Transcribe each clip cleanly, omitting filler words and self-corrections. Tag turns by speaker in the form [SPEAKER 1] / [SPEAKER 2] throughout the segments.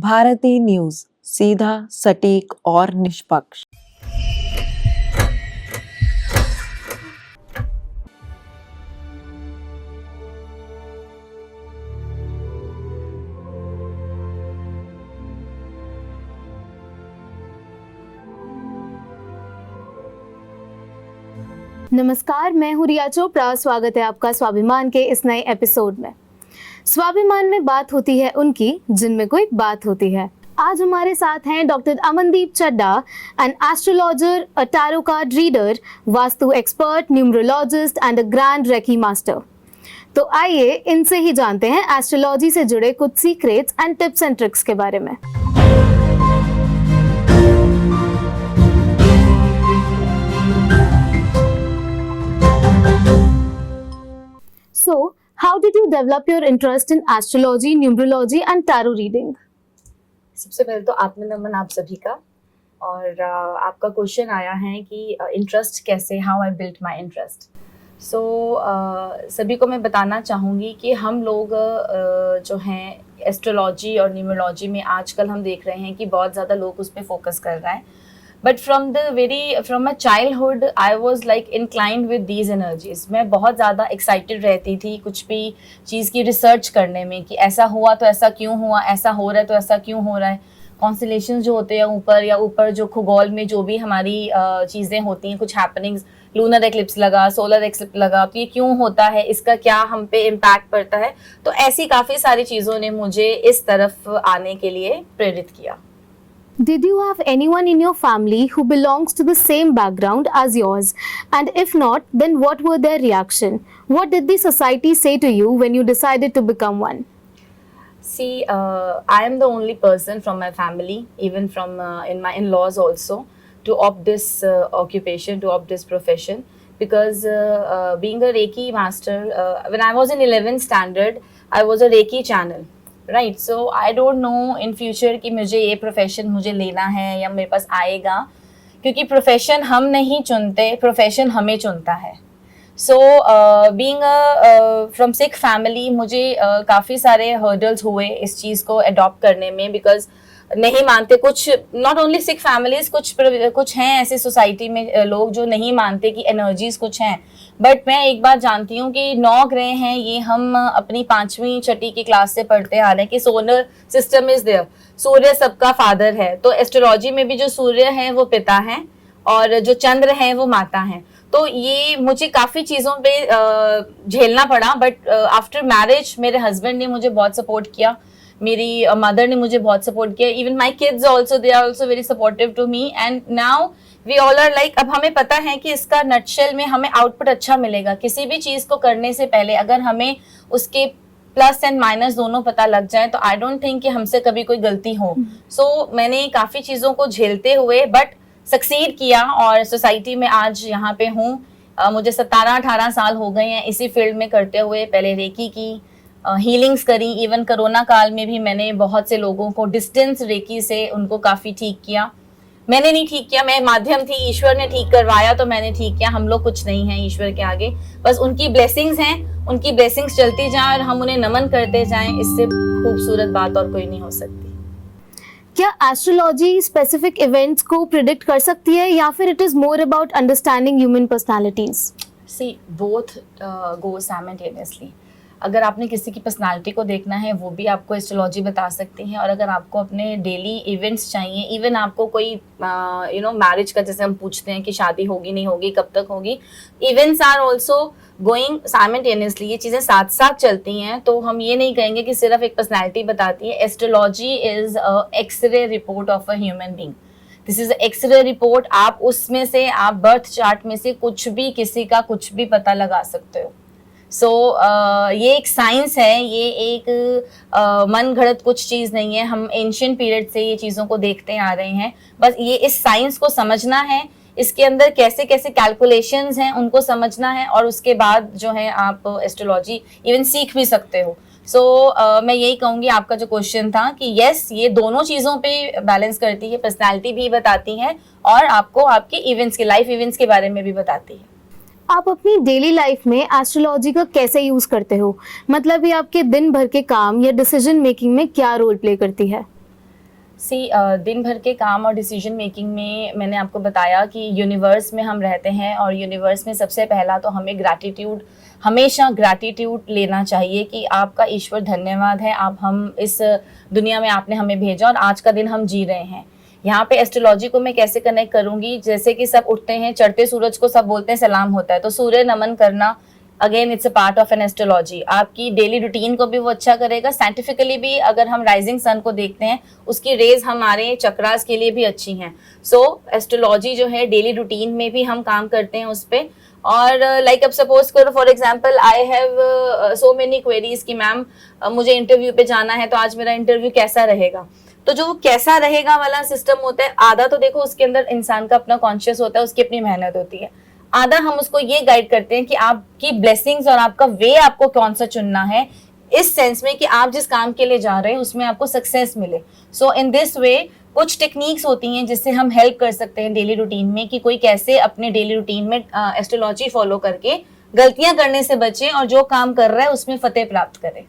[SPEAKER 1] Bharti news, सीधा, सटीक और निष्पक्ष।
[SPEAKER 2] नमस्कार, मैं हूँ रिया चोपड़ा। स्वागत है आपका स्वाभिमान के इस नए एपिसोड में। स्वाभिमान में बात होती है उनकी जिनमें कोई बात होती है। आज हमारे साथ हैं doctor Amandeep Chadha, an astrologer, a tarot card reader, vastu expert, numerologist and a grand reiki master. तो आइए इनसे ही जानते हैं एस्ट्रोलॉजी से जुड़े कुछ secrets and tips and tricks के बारे में। So, how did you develop your interest in astrology, numerology and tarot reading?
[SPEAKER 3] सबसे पहले तो आत्मनमन आप सभी का। और आपका क्वेश्चन आया है कि इंटरेस्ट कैसे, how I built my interest. So सभी को मैं बताना चाहूँगी कि हम लोग जो हैं एस्ट्रोलॉजी और न्यूमरोलॉजी में आजकल हम देख रहे हैं कि बहुत ज़्यादा लोग उस पर फोकस कर रहे हैं। But from my childhood I was like inclined with these energies. मैं बहुत ज़्यादा एक्साइटेड रहती थी कुछ भी चीज़ की रिसर्च करने में कि ऐसा हुआ तो ऐसा क्यों हुआ, ऐसा हो रहा है तो ऐसा क्यों हो रहा है। कॉन्स्टेलेशन जो होते हैं ऊपर जो खगोल में जो भी हमारी चीज़ें होती हैं, कुछ हैपनिंग्स, लूनर एक्लिप्स लगा, सोलर एक्लिप्स लगा, तो ये क्यों होता है, इसका क्या हम पे इम्पैक्ट पड़ता है। तो ऐसी काफ़ी सारी चीज़ों ने मुझे इस तरफ आने के लिए प्रेरित किया।
[SPEAKER 2] Did you have anyone in your family who belongs to the same background as yours? And if not, then what were their reaction? What did the society say to you when you decided to become one?
[SPEAKER 3] See, I am the only person from my family, even from in my in-laws also, to opt this occupation, to opt this profession, because being a Reiki master, when I was in 11th standard, I was a Reiki channel. Right, so I don't know in future कि मुझे ये profession मुझे लेना है या मेरे पास आएगा, क्योंकि प्रोफेशन हम नहीं चुनते, प्रोफेशन हमें चुनता है। So being from Sikh family मुझे काफ़ी सारे हर्डल्स हुए इस चीज़ को अडॉप्ट करने में, बिकॉज नहीं मानते कुछ, नॉट ओनली सिख फैमिलीज, कुछ हैं ऐसे सोसाइटी में लोग जो नहीं मानते कि एनर्जीज कुछ हैं। बट मैं एक बात जानती हूँ कि 9 ग्रह हैं, ये हम अपनी 5वीं छठी की क्लास से पढ़ते आ रहे हैं कि सोलर सिस्टम इज देयर, सूर्य सबका फादर है। तो एस्ट्रोलॉजी में भी जो सूर्य है वो पिता है और जो चंद्र है वो माता है। तो ये मुझे काफ़ी चीज़ों पे झेलना पड़ा, बट आफ्टर मैरिज मेरे हस्बैंड ने मुझे बहुत सपोर्ट किया, मेरी मदर ने मुझे बहुत सपोर्ट किया, even my kids also, they are also very supportive to me, and now we all are like, अब हमें पता है कि इसका नटशेल में हमें आउटपुट अच्छा मिलेगा। किसी भी चीज़ को करने से पहले अगर हमें उसके प्लस एंड माइनस दोनों पता लग जाए तो आई डोंट थिंक कि हमसे कभी कोई गलती हो। सो मैंने काफ़ी चीज़ों को झेलते हुए बट सक्सीड किया और सोसाइटी में आज यहाँ पे हूँ। मुझे 17-18 साल हो गए हैं इसी फील्ड में करते हुए। पहले रेकी की हीलिंग्स करी, इवन कोरोना काल में भी मैंने बहुत से लोगों को डिस्टेंस रेकी से उनको काफ़ी ठीक किया। मैंने नहीं ठीक किया, मैं माध्यम थी, ईश्वर ने ठीक करवाया तो मैंने ठीक किया। हम लोग कुछ नहीं हैं ईश्वर के आगे, बस उनकी ब्लेसिंग्स हैं, उनकी ब्लेसिंग्स चलती जाएं और हम उन्हें नमन करते जाएं। इससे खूबसूरत बात और कोई नहीं हो सकती।
[SPEAKER 2] क्या एस्ट्रोलॉजी स्पेसिफिक इवेंट्स को प्रिडिक्ट कर सकती है या फिर it is more about understanding human personalities?
[SPEAKER 3] See both go simultaneously. अगर आपने किसी की पर्सनालिटी को देखना है वो भी आपको एस्ट्रोलॉजी बता सकती है, और अगर आपको अपने डेली इवेंट्स चाहिए, इवन आपको कोई मैरिज का, जैसे हम पूछते हैं कि शादी होगी नहीं होगी, कब तक होगी, events are also going simultaneously, ये चीज़ें साथ साथ चलती हैं। तो हम ये नहीं कहेंगे कि सिर्फ एक पर्सनैलिटी बताती है। Astrology is X-ray report of a human being. This is X-ray report. आप उसमें से, आप बर्थ चार्ट में से कुछ भी, किसी का कुछ भी पता लगा सकते हो। सो ये एक साइंस है, ये एक मन घड़त कुछ चीज़ नहीं है। हम एंशिएंट पीरियड से ये चीज़ों को देखते आ रहे हैं, बस ये इस साइंस को समझना है, इसके अंदर कैसे कैसे कैलकुलेशंस हैं उनको समझना है, और उसके बाद जो है आप एस्ट्रोलॉजी इवन सीख भी सकते हो। सो मैं यही कहूँगी, आपका जो क्वेश्चन था कि यस, ये दोनों चीज़ों पे बैलेंस करती है, पर्सनैलिटी भी बताती है और आपको आपके इवेंट्स के, लाइफ इवेंट्स के बारे में भी बताती है।
[SPEAKER 2] आप अपनी डेली लाइफ में एस्ट्रोलॉजी का कैसे यूज करते हो? मतलब ये आपके दिन भर के काम या डिसीजन मेकिंग में क्या रोल प्ले करती है?
[SPEAKER 3] दिन भर के काम और डिसीजन मेकिंग में मैंने आपको बताया कि यूनिवर्स में हम रहते हैं और यूनिवर्स में सबसे पहला तो हमें हमेशा ग्रैटिट्यूड लेना चाहिए कि आपका ईश्वर धन्यवाद है, आप हम इस दुनिया में आपने हमें भेजा और आज का दिन हम जी रहे हैं। यहाँ पे एस्ट्रोलॉजी को मैं कैसे कनेक्ट करूँगी, जैसे कि सब उठते हैं, चढ़ते सूरज को सब बोलते हैं सलाम होता है, तो सूर्य नमन करना again it's a part of an astrology. आपकी डेली रूटीन को भी वो अच्छा करेगा। साइंटिफिकली भी अगर हम राइजिंग सन को देखते हैं, उसकी रेज हमारे चक्रास के लिए भी अच्छी हैं। सो एस्ट्रोलॉजी जो है डेली रूटीन में भी हम काम करते हैं उस पर। और लाइक अब सपोज करो for example I have so many queries कि मैम मुझे इंटरव्यू पे जाना है, तो आज मेरा इंटरव्यू कैसा रहेगा। तो जो कैसा रहेगा वाला सिस्टम होता है, आधा तो देखो उसके अंदर इंसान का अपना कॉन्शियस होता है, उसकी अपनी मेहनत होती है। आधा हम उसको ये गाइड करते हैं कि आपकी ब्लेसिंग्स और आपका वे आपको कौन सा चुनना है, इस सेंस में कि आप जिस काम के लिए जा रहे हैं उसमें आपको सक्सेस मिले। सो इन दिस वे कुछ टेक्निक्स होती हैं जिससे हम हेल्प कर सकते हैं डेली रूटीन में कि कोई कैसे अपने डेली रूटीन में एस्ट्रोलॉजी फॉलो करके गलतियां करने से बचे और जो काम कर रहा है उसमें फतेह प्राप्त करे।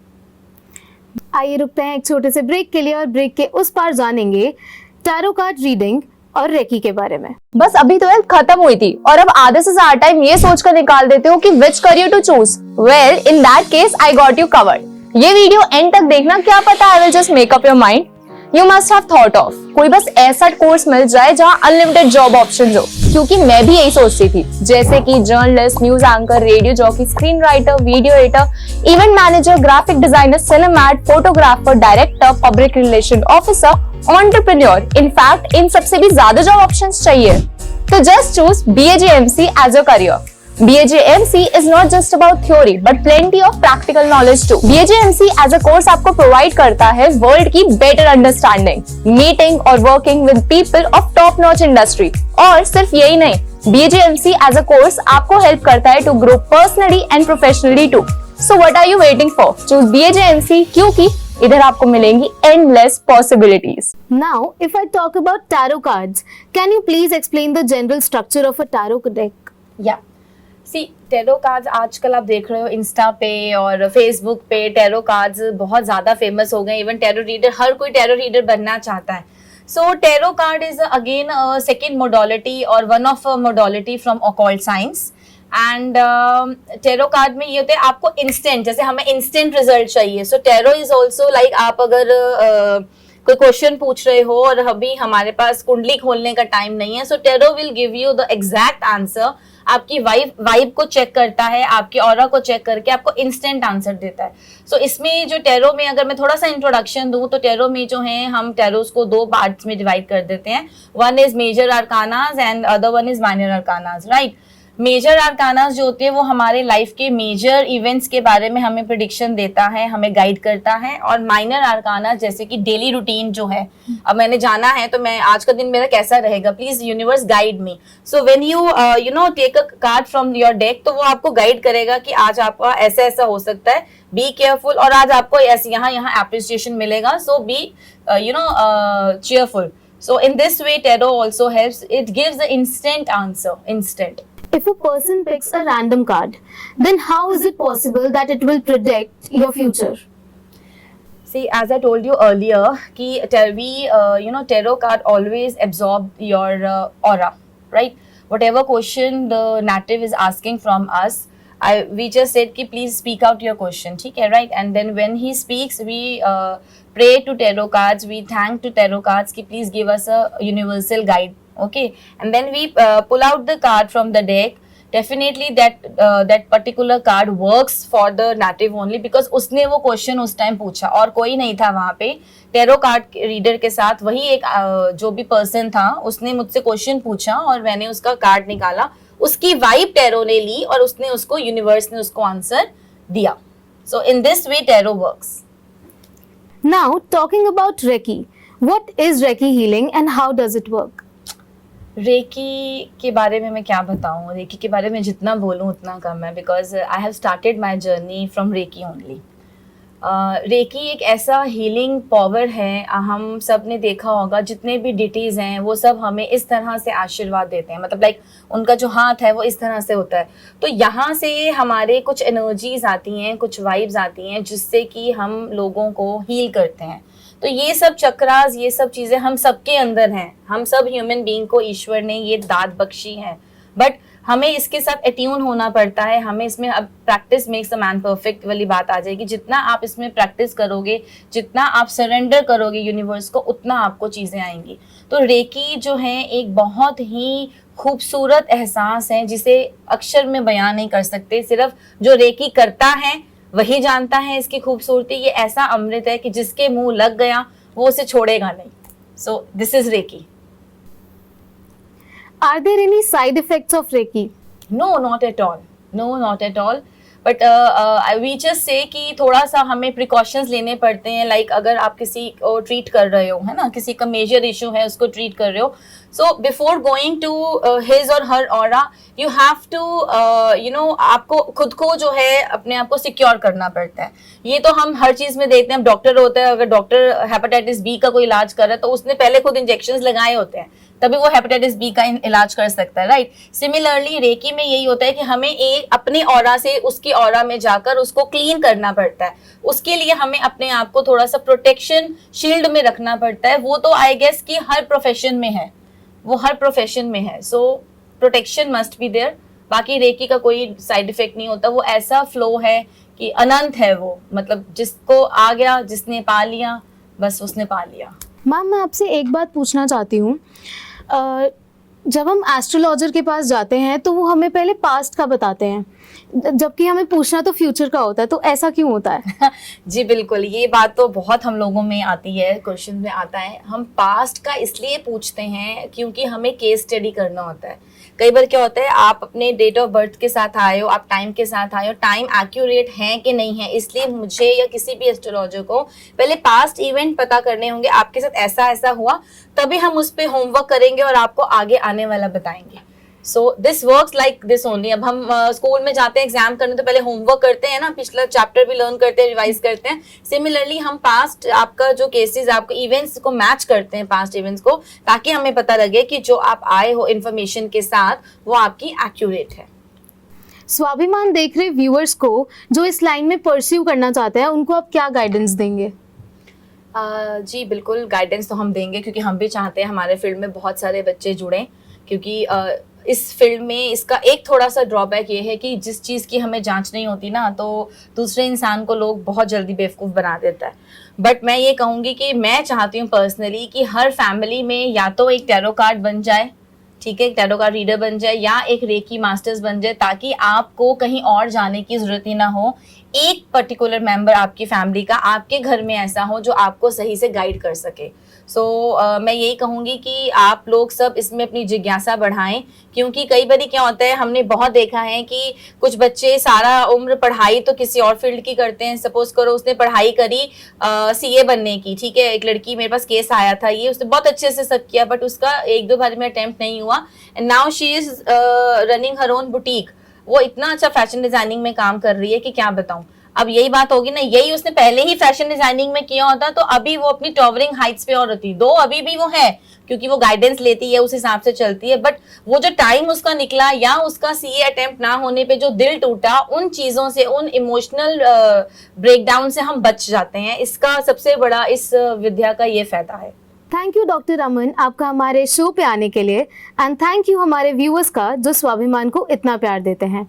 [SPEAKER 2] आइए रुकते हैं एक छोटे से ब्रेक के लिए और ब्रेक के उस पार जानेंगे टैरो कार्ड रीडिंग और रेकी के बारे में।
[SPEAKER 4] बस अभी 12th खत्म हुई थी और अब आधे से ज्यादा टाइम ये सोचकर निकाल देते हो कि which career to choose. Well in that case I got you covered. ये वीडियो एंड तक देखना, क्या पता I will just make up your mind. You must have thought of कोई बस ऐसा कोर्स मिल जाए जहाँ अनलिमिटेड जॉब ऑप्शन हो, क्योंकि मैं भी यही सोचती थी। जैसे कि journalist, news anchor, radio jockey, screen writer, video editor, event manager, graphic designer, सिनेमैट, photographer, director, public relation officer, entrepreneur. In fact इन सबसे भी ज्यादा जॉब ऑप्शंस चाहिए। तो just choose BAJMC as your career. BAJMC is not just about theory but plenty of practical knowledge too. BAJMC as a course आपको provide करता है world की better understanding, meeting और working with people of top notch industry। और सिर्फ यही नहीं, BAJMC as a course आपको help करता है to grow personally and professionally too. So what are you waiting for? Choose BAJMC क्योंकि इधर आपको मिलेंगी endless possibilities.
[SPEAKER 2] Now, if I talk about tarot cards, can you please explain the general structure of a tarot deck?
[SPEAKER 3] या tarot cards आजकल आप देख रहे हो इंस्टा पे और फेसबुक पे टैरो कार्ड्स बहुत ज़्यादा फेमस हो गए। इवन टैरो रीडर, हर कोई टैरो रीडर बनना चाहता है। So tarot card is again second modality और one of modality from occult science. And tarot card में ये होता है आपको इंस्टेंट, जैसे हमें इंस्टेंट रिजल्ट चाहिए। सो टैरो इज ऑल्सो लाइक आप अगर कोई क्वेश्चन पूछ रहे हो और अभी हमारे पास कुंडली खोलने का टाइम नहीं है, so tarot will give you the exact answer. आपकी वाइब को चेक करता है, आपके ऑरा को चेक करके आपको इंस्टेंट आंसर देता है। सो इसमें जो टैरो में अगर मैं थोड़ा सा इंट्रोडक्शन दूं तो टैरो में जो है हम टैरोस को दो पार्ट्स में डिवाइड कर देते हैं। One is major arcanas and other one is minor arcanas, right. Major arcanas जो होते हैं वो हमारे लाइफ के मेजर इवेंट्स के बारे में हमें प्रेडिक्शन देता है, हमें गाइड करता है। और माइनर आर्कानास जैसे कि डेली रूटीन जो है, अब मैंने जाना है तो मैं आज का दिन मेरा कैसा रहेगा, please universe guide me. So when you know take a card from your deck, तो वो आपको गाइड करेगा कि आज आपका ऐसा ऐसा हो सकता है, बी केयरफुल, और आज आपको ऐसे यहाँ अप्रिसिएशन मिलेगा, सो B cheerful. So in this way tarot also helps, it gives the instant answer, instant.
[SPEAKER 2] If a person picks a random card, then how is it possible that it will predict your future?
[SPEAKER 3] See, as I told you earlier, कि tarot card always absorb your aura, right? Whatever question the native is asking from us, we just said कि please speak out your question, ठीक है, right? And then when he speaks, we pray to tarot cards, we thank to tarot cards कि please give us a universal guide. Okay, and then we pull out the card from the deck. Definitely that particular card works for the native only because उसने वो question उस time पूछा और कोई नहीं था वहाँ पे। टैरो कार्ड रीडर के साथ वही एक जो भी पर्सन था उसने मुझसे क्वेश्चन पूछा और मैंने उसका कार्ड निकाला, उसकी वाइब टैरो ने ली और उसने उसको यूनिवर्स ने उसको आंसर दिया। So in this way tarot works.
[SPEAKER 2] Now talking about Reiki, what is Reiki healing and how does it work?
[SPEAKER 3] Reiki के बारे में मैं क्या बताऊँ, रेकी के बारे में जितना बोलूँ उतना कम है, because I have started my journey from reiki only. Reiki एक ऐसा हीलिंग पावर है, हम सब ने देखा होगा, जितने भी डिटीज़ हैं वो सब हमें इस तरह से आशीर्वाद देते हैं, मतलब लाइक उनका जो हाथ है वो इस तरह से होता है। तो यहाँ से हमारे कुछ एनर्जीज आती हैं, कुछ वाइब्स आती हैं जिससे कि हम लोगों को हील करते हैं। तो ये सब चक्रास, ये सब चीजें हम सबके अंदर हैं, हम सब ह्यूमन बीइंग को ईश्वर ने ये दात बख्शी है, बट हमें इसके साथ अट्यून होना पड़ता है। हमें इसमें अब practice makes a man perfect वाली बात आ जाएगी। जितना आप इसमें प्रैक्टिस करोगे, जितना आप सरेंडर करोगे यूनिवर्स को, उतना आपको चीज़ें आएंगी। तो रेकी जो है एक बहुत ही खूबसूरत एहसास है जिसे अक्षर में बयान नहीं कर सकते। सिर्फ जो रेकी करता है वही जानता है इसकी खूबसूरती। ये ऐसा अमृत है कि जिसके मुंह लग गया वो उसे छोड़ेगा नहीं। So this is reiki.
[SPEAKER 2] Are there any side effects of Reiki?
[SPEAKER 3] No, not at all. No, not at all. But we just say कि थोड़ा सा हमें precautions लेने पड़ते हैं। Like अगर आप किसी को ट्रीट कर रहे हो, है ना, किसी का मेजर इशू है, उसको ट्रीट कर रहे हो, so before going to his or her aura, you have to आपको खुद को जो है अपने आप को सिक्योर करना पड़ता है। ये तो हम हर चीज में देखते हैं। डॉक्टर होता है, अगर डॉक्टर हेपेटाइटिस बी का कोई इलाज कर रहा है तो उसने पहले खुद इंजेक्शंस लगाए होते हैं, तभी वो हेपेटाइटिस बी का इलाज कर सकता है, राइट। सिमिलरली रेकी में यही होता है कि हमें एक अपने ऑरा से उसकी ऑरा में जाकर उसको क्लीन करना पड़ता है। उसके लिए हमें अपने आप को थोड़ा सा प्रोटेक्शन शील्ड में रखना पड़ता है। वो तो आई गेस कि हर प्रोफेशन में है, वो हर प्रोफेशन में है। सो प्रोटेक्शन मस्ट बी देयर। बाकी रेकी का कोई साइड इफेक्ट नहीं होता। वो ऐसा फ्लो है कि अनंत है वो, मतलब जिसको आ गया, जिसने पा लिया, बस उसने पा लिया।
[SPEAKER 2] मैम, मैं आपसे एक बात पूछना चाहती हूँ। जब हम एस्ट्रोलॉजर के पास जाते हैं तो वो हमें पहले पास्ट का बताते हैं, जबकि हमें पूछना तो फ्यूचर का होता है, तो ऐसा क्यों होता है?
[SPEAKER 3] जी बिल्कुल, ये बात तो बहुत हम लोगों में आती है, क्वेश्चन में आता है। हम पास्ट का इसलिए पूछते हैं क्योंकि हमें केस स्टडी करना होता है। कई बार क्या होता है, आप अपने डेट ऑफ बर्थ के साथ आए हो, आप टाइम के साथ आए हो, टाइम एक्यूरेट है कि नहीं है, इसलिए मुझे या किसी भी एस्ट्रोलॉजर को पहले पास्ट इवेंट पता करने होंगे। आपके साथ ऐसा ऐसा हुआ, तभी हम उस पर होमवर्क करेंगे और आपको आगे आने वाला बताएंगे। So this works like this only. अब हम स्कूल में जाते हैं एग्जाम करने तो पहले होमवर्क करते हैं ना, पिछला चैप्टर भी लर्न करते हैं, रिवाइज करते हैं। सिमिलरली हम पास्ट आपका जो केसेस, आपके इवेंट्स को मैच करते हैं, पास्ट इवेंट्स को, ताकि हमें पता लगे कि जो आप आए हो इन्फॉर्मेशन के साथ वो आपकी एक्यूरेट है।
[SPEAKER 2] स्वाभिमान देख रहे व्यूअर्स को जो इस लाइन में परस्यू करना चाहते हैं, उनको आप क्या गाइडेंस देंगे?
[SPEAKER 3] जी बिल्कुल, गाइडेंस तो हम देंगे, क्योंकि हम भी चाहते हैं हमारे फील्ड में बहुत सारे बच्चे जुड़ें। क्योंकि इस फील्ड में इसका एक थोड़ा सा ड्रॉबैक ये है कि जिस चीज़ की हमें जांच नहीं होती ना, तो दूसरे इंसान को लोग बहुत जल्दी बेवकूफ़ बना देता है। बट मैं ये कहूँगी कि मैं चाहती हूँ पर्सनली कि हर फैमिली में या तो एक टैरो कार्ड बन जाए, ठीक है, एक टैरो कार्ड रीडर बन जाए, या एक रेकी मास्टर्स बन जाए, ताकि आपको कहीं और जाने की ज़रूरत ही ना हो। एक पर्टिकुलर मेंबर आपकी फैमिली का आपके घर में ऐसा हो जो आपको सही से गाइड कर सके। सो मैं यही कहूँगी कि आप लोग सब इसमें अपनी जिज्ञासा बढ़ाएं, क्योंकि कई बार क्या होता है, हमने बहुत देखा है कि कुछ बच्चे सारा उम्र पढ़ाई तो किसी और फील्ड की करते हैं। सपोज करो उसने पढ़ाई करी सीए बनने की, ठीक है, एक लड़की मेरे पास केस आया था, ये उसने बहुत अच्छे से सब किया, बट उसका एक दो बार में अटेम्प्ट नहीं हुआ, and now she is running her own boutique. वो इतना अच्छा फैशन डिजाइनिंग में काम कर रही है कि क्या बताऊं। अब यही बात होगी ना, यही उसने पहले ही फैशन डिजाइनिंग में किया होता तो अभी वो अपनी टॉवरिंग हाइट्स पे और होती। दो अभी भी वो है, क्योंकि वो गाइडेंस लेती है, उस हिसाब से चलती है, बट वो जो टाइम उसका निकला या उसका सीए अटेम्प्ट ना होने पे जो दिल टूटा, उन चीजों से, उन इमोशनल ब्रेकडाउन से हम बच जाते हैं। इसका सबसे बड़ा इस विद्या का ये फायदा है।
[SPEAKER 2] थैंक यू डॉक्टर अमन, आपका हमारे शो पे आने के लिए, एंड थैंक यू हमारे व्यूअर्स का जो स्वाभिमान को इतना प्यार देते हैं।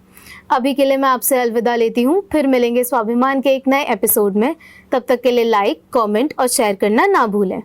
[SPEAKER 2] अभी के लिए मैं आपसे अलविदा लेती हूँ, फिर मिलेंगे स्वाभिमान के एक नए एपिसोड में। तब तक के लिए लाइक, कमेंट और शेयर करना ना भूलें।